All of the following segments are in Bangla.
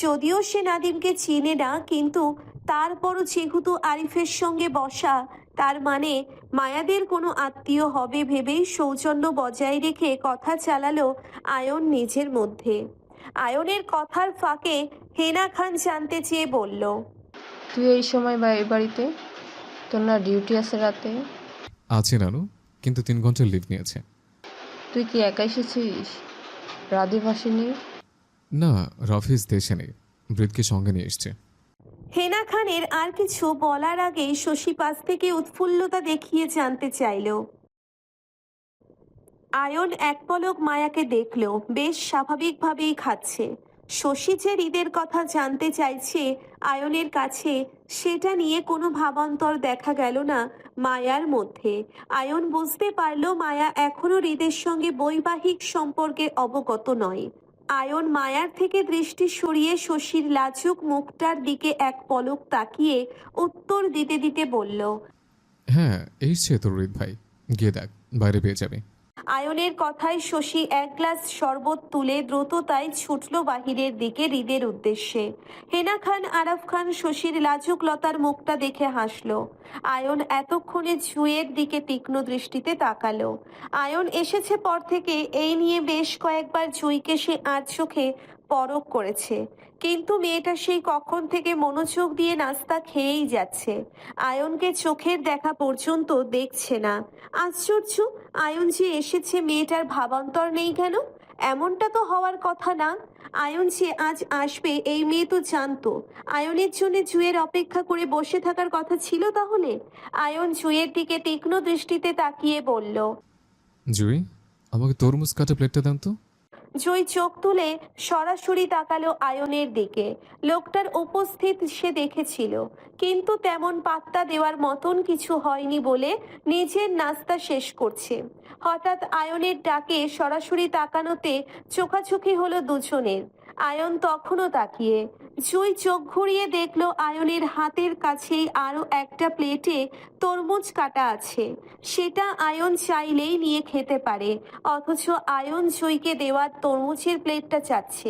যদিও সে নাদিমকে চিনে না, কিন্তু তারপরও যেহেতু আরিফের সঙ্গে বসা, তার মানে মায়াদের কোনো আত্মীয় হবে ভেবেই সৌজন্য বজায় রেখে কথা চালালো আয়ন নিজের মধ্যে। আয়নের কথার ফাঁকে হেনা খান জানতে চেয়ে বলল, তুই এই সময় বা এই বাড়িতে? তোর না ডিউটি আছে রাতে? আছে নানু, কিন্তু 3 ঘন্টা লিভ নিয়েছে। তুই কি একা এসেছিস? রাধীপ আসেনি? না, রফিজ দেশে নেই, বৃদ্ধকে সঙ্গে নিয়ে এসছে। হেনা খানের আর কিছু বলার আগেই শশী পাশ থেকে উৎফুল্লতা দেখিয়ে জানতে চাইল। আয়ন এক পলক মায়াকে দেখল, বেশ স্বাভাবিকভাবেই খাচ্ছে। শশী যে হৃদের কথা জানতে চাইছে আয়নের কাছে, সেটা নিয়ে কোনো ভাবান্তর দেখা গেল না মায়ার মধ্যে। আয়ন বুঝতে পারল মায়া এখনো হৃদের সঙ্গে বৈবাহিক সম্পর্কে অবগত নয়। আয়ন মায়ার থেকে দৃষ্টি সরিয়ে শশীর লাজুক মুখটার দিকে এক পলক তাকিয়ে উত্তর দিতে দিতে বলল, হ্যাঁ, এসছে তোর হৃদ ভাই, গিয়ে দেখ, বাইরে পেয়ে যাবে। আয়নের কথায় শশী এক গ্লাস শরবত তুলে দ্রুততায় ছুটল বাহিরের দিকে হৃদের উদ্দেশ্যে। হেনা খান, আরাফ খান শশীর লাজুক লতার মুখটা দেখে হাসল। আয়ন এতক্ষণে জুঁইয়ের দিকে তীক্ষ্ণ দৃষ্টিতে তাকালো। আয়ন এসেছে পর থেকে এই নিয়ে বেশ কয়েকবার জুঁইকে সে আজ চোখে পরখ করেছে, কিন্তু মেয়েটা সেই কখন থেকে মনোযোগ দিয়ে নাস্তা খেয়েই যাচ্ছে, আয়নকে চোখের দেখা পর্যন্ত দেখছে না। আশ্চর্য, আয়ন যে এসেছে মেয়েটার ভাবান্তর নেই কেন? এমনটা তো হওয়ার কথা না। আয়ন যে আজ আসবে এই মেয়ে তো জানতো। আয়নের জন্য জুঁয়ের অপেক্ষা করে বসে থাকার কথা ছিল তাহলে। আয়ন জুঁয়ের দিকে তীক্ষ্ণ দৃষ্টিতে তাকিয়ে বলল, জুই, আমাকে তরমুজ কাটা প্লেটটা দেন তো। জুঁই চোখ তুলে সরাসরি তাকালো আয়নের দিকে। লোকটার উপস্থিত সে দেখেছিল, কিন্তু তেমন পাত্তা দেওয়ার মতন কিছু হয়নি বলে নিজের নাস্তা শেষ করছে। হঠাৎ আয়নের ডাকে সরাসরি তাকানোতে চোখাচোখি হলো দুজনের। আয়ন তখনও তাকিয়ে। জুঁই চোখ ঘুরিয়ে দেখলো আয়নের হাতের কাছেই আরো একটা প্লেটে তরমুজ কাটা আছে। সেটা আয়ন চাইলেই নিয়ে খেতে পারে, অথচ আয়ন জুঁইকে দেওয়া তরমুজের প্লেটটা চাচ্ছে।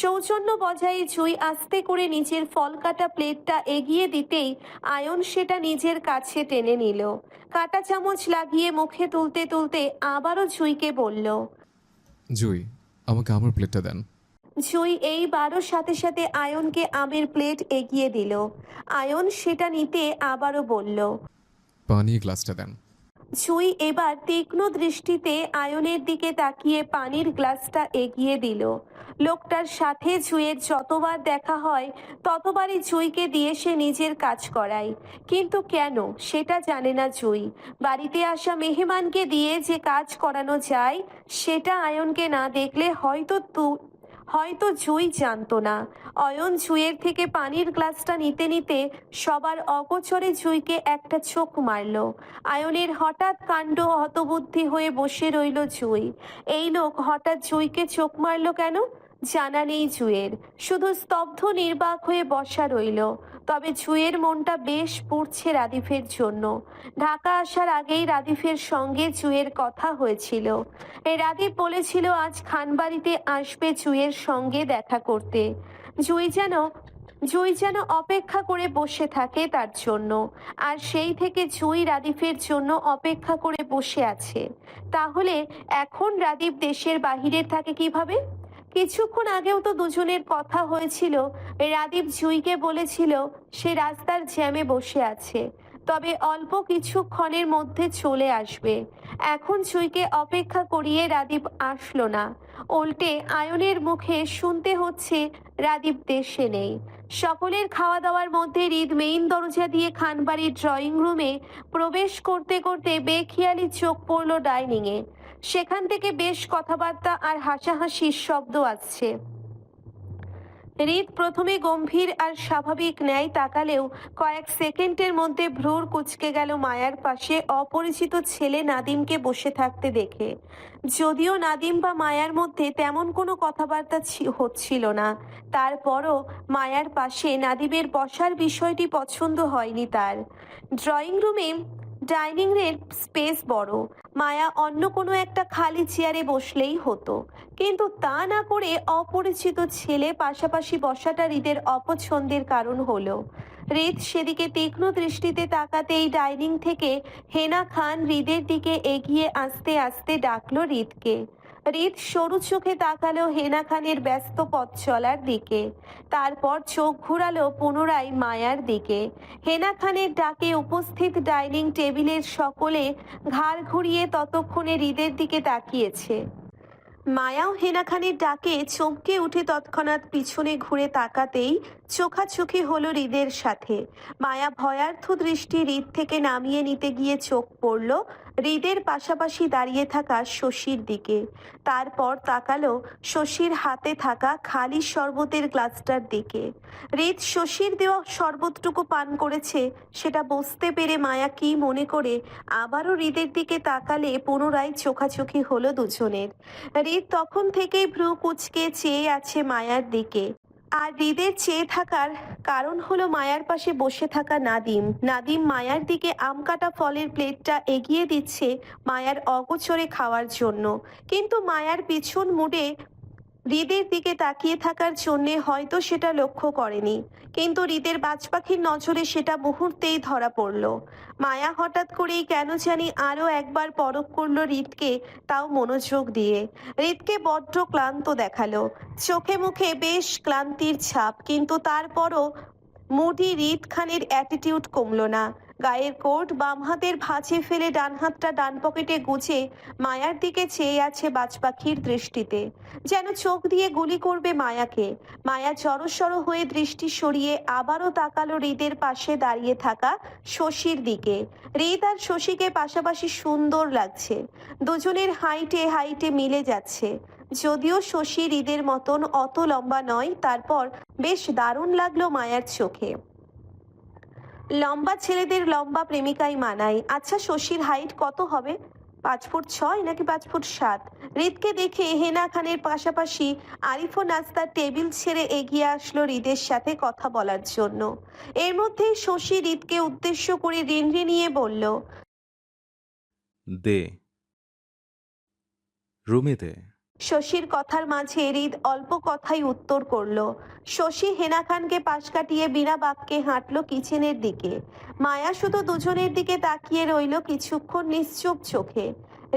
সৌজন্য বজায় জুঁই আস্তে করে নিজের ফল কাটা প্লেটটা এগিয়ে দিতেই আয়ন সেটা নিজের কাছে টেনে নিল। কাটা চামচ লাগিয়ে মুখে তুলতে তুলতে আবারও জুঁইকে বলল, জুই, আমাকে আমার প্লেটটা দেন। জুঁই এইবারও সাথে সাথে আয়নকে আমের প্লেট এগিয়ে দিল। আয়ন সেটা নিতে আবারও বলল। পানি গ্লাসটা দেন। জুঁই এবার তীক্ষ্ণ দৃষ্টিতে আয়নের দিকে তাকিয়ে পানির গ্লাসটা এগিয়ে দিল। লোকটার সাথে জুঁইয়ের যতবার দেখা হয় ততবারই জুঁইকে দিয়ে সে নিজের কাজ করায়, কিন্তু কেন সেটা জানে না জুঁই। বাড়িতে আসা মেহমানকে দিয়ে যে কাজ করানো যায় সেটা আয়নকে না দেখলে হয়তো জুঁই জানতো না। অয়ন জুঁইয়ের থেকে পানির গ্লাসটা নিতে নিতে সবার অগোচরে জুঁইকে একটা চোখ মারল। আয়নের হঠাৎ কাণ্ড হতবুদ্ধি হয়ে বসে রইল জুঁই। এই লোক হঠাৎ জুঁইকে চোখ মারল কেন জানা নেই জুঁইয়ের, শুধু স্তব্ধ নির্বাক হয়ে বসা রইল। তবে জুঁইয়ের মনটা বেশ পুড়ছে রাদিফের জন্য। ঢাকা আসার আগেই রাদিফের সঙ্গে জুঁইয়ের কথা হয়েছিল। এই রাদিফ বলেছিল আজ খানবাড়িতে আসবে জুঁইয়ের সঙ্গে দেখা করতে। জুঁই যেন অপেক্ষা করে বসে থাকে তার জন্য, আর সেই থেকে জুঁই রাদিফের জন্য অপেক্ষা করে বসে আছে। তাহলে এখন রাদিফ দেশের বাহিরে থাকে কিভাবে? কিছুক্ষণ আগেও তো দুজনের কথা হয়েছিল। রাদীপ জুঁইকে বলেছিল সে রাস্তার জ্যামে বসে আছে, তবে অল্প কিছুক্ষণের মধ্যে চলে আসবে। এখন জুঁইকে অপেক্ষা করিয়ে রাদীপ আসলো না, উল্টে আয়নের মুখে শুনতে হচ্ছে রাদীপ দেশে নেই। সকলের খাওয়া দাওয়ার মধ্যে হৃদ মেইন দরজা দিয়ে খানবাড়ির ড্রয়িং রুমে প্রবেশ করতে করতে বেখেয়ালি চোখ পড়ল ডাইনিংয়ে। সেখান থেকে বেশ কথাবার্তা আর হাসাহাসির শব্দ আসছে। হৃদ প্রথমে গম্ভীর আর স্বাভাবিক ন্যায় তাকালেও কয়েক সেকেন্ডের মধ্যে ভ্রুর কুঁচকে গেল মায়ার পাশে অপরিচিত ছেলে নাদিমকে বসে থাকতে দেখে। যদিও নাদিম বা মায়ার মধ্যে তেমন কোনো কথাবার্তা হচ্ছিল না, তারপরও মায়ার পাশে নাদিমের বসার বিষয়টি পছন্দ হয়নি তার। ড্রয়িং রুমে ডাইনিং এর স্পেস বড়, মায়া অন্য কোনো একটা খালি চেয়ারে বসলেই হতো, কিন্তু তা না করে অপরিচিত ছেলে পাশাপাশি বসাটা হৃদের অপছন্দের কারণ হলো। হৃদ সেদিকে তীক্ষ্ণ দৃষ্টিতে তাকাতেই ডাইনিং থেকে হেনা খান হৃদের দিকে এগিয়ে আসতে আসতে ডাকলো হৃদকে। হৃদ সরু চোখে তাকালো হেনা খানের ব্যস্ত পথ চলার দিকে, তারপর চোখ ঘুরালো পুনরায় মায়ার দিকে। হেনা খানের ডাকে উপস্থিত ডাইনিং টেবিলের সকলে ঘাড় ঘুরিয়ে ততক্ষণে হৃদের দিকে তাকিয়েছে। মায়াও হেনা খানের ডাকে চমকে উঠে তৎক্ষণাৎ পিছনে ঘুরে তাকাতেই চোখাচোখি হলো হৃদের সাথে। মায়া ভয়ার্থ দৃষ্টি হৃদ থেকে নামিয়ে নিতে গিয়ে চোখ পড়ল হৃদের পাশাপাশি দাঁড়িয়ে থাকা শশীর দিকে। তারপর তাকালো শশীর হাতে থাকা খালি শরবতের গ্লাসটার দিকে। হৃদ শশীর দেওয়া শরবতটুকু পান করেছে সেটা বুঝতে পেরে মায়া কি মনে করে আবারও হৃদের দিকে তাকালে পুনরায় চোখাচোখি হলো দুজনের। হৃদ তখন থেকেই ভ্রু কুঁচকে চেয়ে আছে মায়ার দিকে। আর হৃদের চেয়ে থাকার কারণ হলো মায়ার পাশে বসে থাকা নাদিম। নাদিম মায়ার দিকে আম কাটা ফলের প্লেটটা এগিয়ে দিচ্ছে মায়ার অগোচরে খাওয়ার জন্য, কিন্তু মায়ার পিছন মুড়ে হৃদের দিকে তাকিয়ে থাকার জন্যে হয়তো সেটা লক্ষ্য করেনি, কিন্তু হৃদের বাজ পাখির নজরে সেটা মুহূর্তেই ধরা পড়ল। মায়া হঠাৎ করেই কেন জানি আরো একবার পরখ করলো হৃদকে, তাও মনোযোগ দিয়ে। হৃদকে বড্ড ক্লান্ত দেখালো, চোখে মুখে বেশ ক্লান্তির ছাপ, কিন্তু তারপরও মুডি হৃদ খানের অ্যাটিটিউড কমলো না। গায়ের কোট বাম হাতের ভাঁজে ফেলে ডান হাতটা ডান পকেটে গুজে মায়ার দিকে চেয়ে আছে বাজ পাখির দৃষ্টিতে, যেন চোখ দিয়ে গুলি করবে মায়াকে। মায়া জড়সড় হয়ে দৃষ্টি সরিয়ে আবারও তাকালো হৃদের পাশে দাঁড়িয়ে থাকা শশীর দিকে। হৃদ আর শশীকে পাশাপাশি সুন্দর লাগছে, দুজনের হাইটে হাইটে মিলে যাচ্ছে। যদিও শশী হৃদের মতন অত লম্বা নয়, তারপর বেশ দারুণ লাগলো মায়ার চোখে। লম্বা ছেলেদের লম্বা প্রেমিকাই মানায়। আচ্ছা, শশীর হাইট কত হবে? 5 ফুট 6 নাকি 5 ফুট 7? হৃদকে দেখে হেনা খানের পাশাপাশি আরিফও নাস্তার টেবিল ছেড়ে এগিয়ে আসলো হৃদের সাথে কথা বলার জন্য। এর মধ্যেই শশী হৃদকে উদ্দেশ্য করে রিনরিনিয়ে বলল, দে, রুমে দে। শশীর কথার মাঝে হৃদ অল্প কথাই উত্তর করলো। শশী হেনা খানকে পাশ কাটিয়ে বিনা বাক্যে হাঁটলো কিচেনের দিকে। মায়া শুধু দুজনের দিকে তাকিয়ে রইল কিছুক্ষণ নিশ্চুপ চোখে।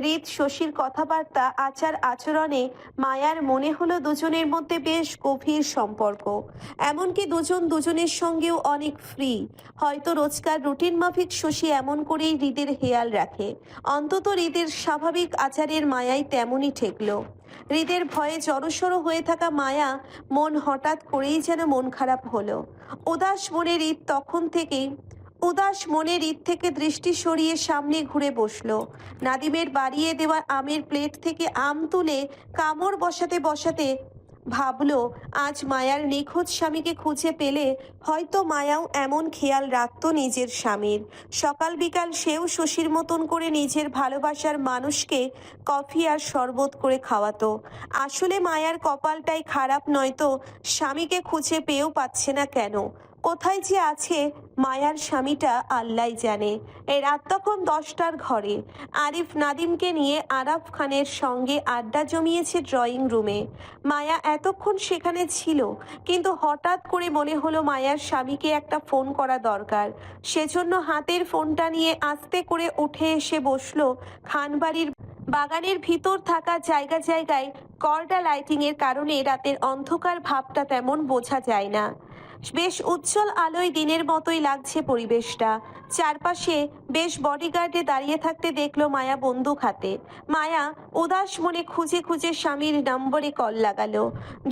হৃদ শশীর কথাবার্তা আচার আচরণে মায়ার মনে হলো দুজনের মধ্যে বেশ গভীর সম্পর্ক, এমনকি দুজন দুজনের সঙ্গেও অনেক ফ্রি। হয়তো রোজকার রুটিন মাফিক শশী এমন করেই হৃদের হেয়াল রাখে। অন্তত হৃদের স্বাভাবিক আচারের মায়াই তেমনই ঠেকলো। হৃদের ভয়ে জড়সড় হয়ে থাকা মায়া মন হঠাৎ করেই যেন মন খারাপ হলো। উদাস মনে হৃদ থেকে দৃষ্টি সরিয়ে সামনে ঘুরে বসলো। নাদিমের বাড়িয়ে দেওয়া আমের প্লেট থেকে আম তুলে কামড় বসাতে বসাতে ভাবলো, আজ মায়ার নিখোঁজ স্বামীকে খুঁজে পেলে হয়তো মায়াও এমন খেয়াল রাখতো নিজের স্বামীর। সকাল বিকাল সেও শশীর মতন করে নিজের ভালোবাসার মানুষকে কফি আর শরবত করে খাওয়াতো। আসলে মায়ার কপালটাই খারাপ, নয়তো স্বামীকে খুঁজে পেয়েও পাচ্ছে না কেন। কোথায় যে আছে মায়ার স্বামীটা আল্লাহ জানে। এই রাত তখন 10টার ঘরে। আরিফ নাদিমকে নিয়ে আরাফ খানের সঙ্গে আড্ডা জমিয়েছে ড্রয়িং রুমে। মায়া এতক্ষণ সেখানে ছিল, কিন্তু হঠাৎ করে মনে হলো মায়ার স্বামীকে একটা ফোন করা দরকার। সেজন্য হাতের ফোনটা নিয়ে আস্তে করে উঠে এসে বসলো খানবাড়ির বাগানের ভিতর থাকা জায়গায় করডা লাইটিং এর কারণে রাতের অন্ধকার ভাবটা তেমন বোঝা যায় না। বেশ উজ্জ্বল আলোয় দিনের মতোই লাগছে পরিবেশটা। চারপাশে বেশ বডিগার্ডে দাঁড়িয়ে থাকতে দেখলো মায়া বন্দুক হাতে। মায়া উদাস মনে খুঁজে খুঁজে স্বামীর নম্বরে কল লাগালো।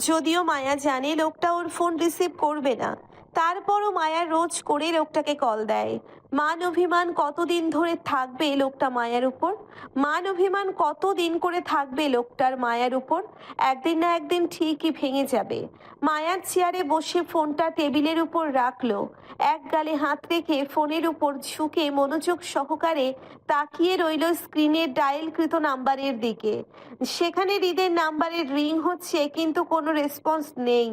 যদিও মায়া জানে লোকটা ওর ফোন রিসিভ করবে না, তারপরও মায়া রোজ করে লোকটাকে কল দেয়। মান অভিমান কতদিন ধরে থাকবে লোকটা মায়ার উপর? মান অভিমান কতদিন করে থাকবে লোকটার মায়ার উপর? একদিন না একদিন ঠিকই ভেঙে যাবে। মায়ার চেয়ারে বসে ফোনটা টেবিলের উপর রাখলো। এক গালে হাত রেখে ফোনের উপর ঝুঁকে মনোযোগ সহকারে তাকিয়ে রইল স্ক্রিনের ডায়ালকৃত নাম্বারের দিকে। সেখানে হৃদের নাম্বারের রিং হচ্ছে, কিন্তু কোনো রেসপন্স নেই।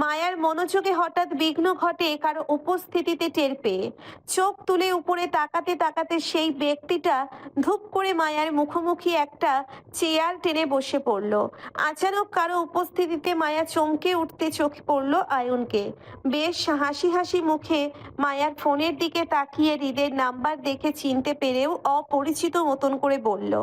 মায়ার মনোযোগে হঠাৎ বিঘ্ন ঘটে কারো উপস্থিতিতে টের পেয়ে। চোখ তুলে উপরে তাকাতে তাকাতে সেই ব্যক্তিটা ধূপ করে মায়ার মুখোমুখি একটা চেয়ার টেনে বসে পড়ল। আচানক কারো উপস্থিতিতে মায়া চমকে উঠতে চোখে পড়ল আয়ুনকে। বেশ হাসি হাসি মুখে মায়ার ফোনের দিকে তাকিয়ে হৃদের নাম্বার দেখে চিনতে পেরেও অপরিচিত মতন করে বলল,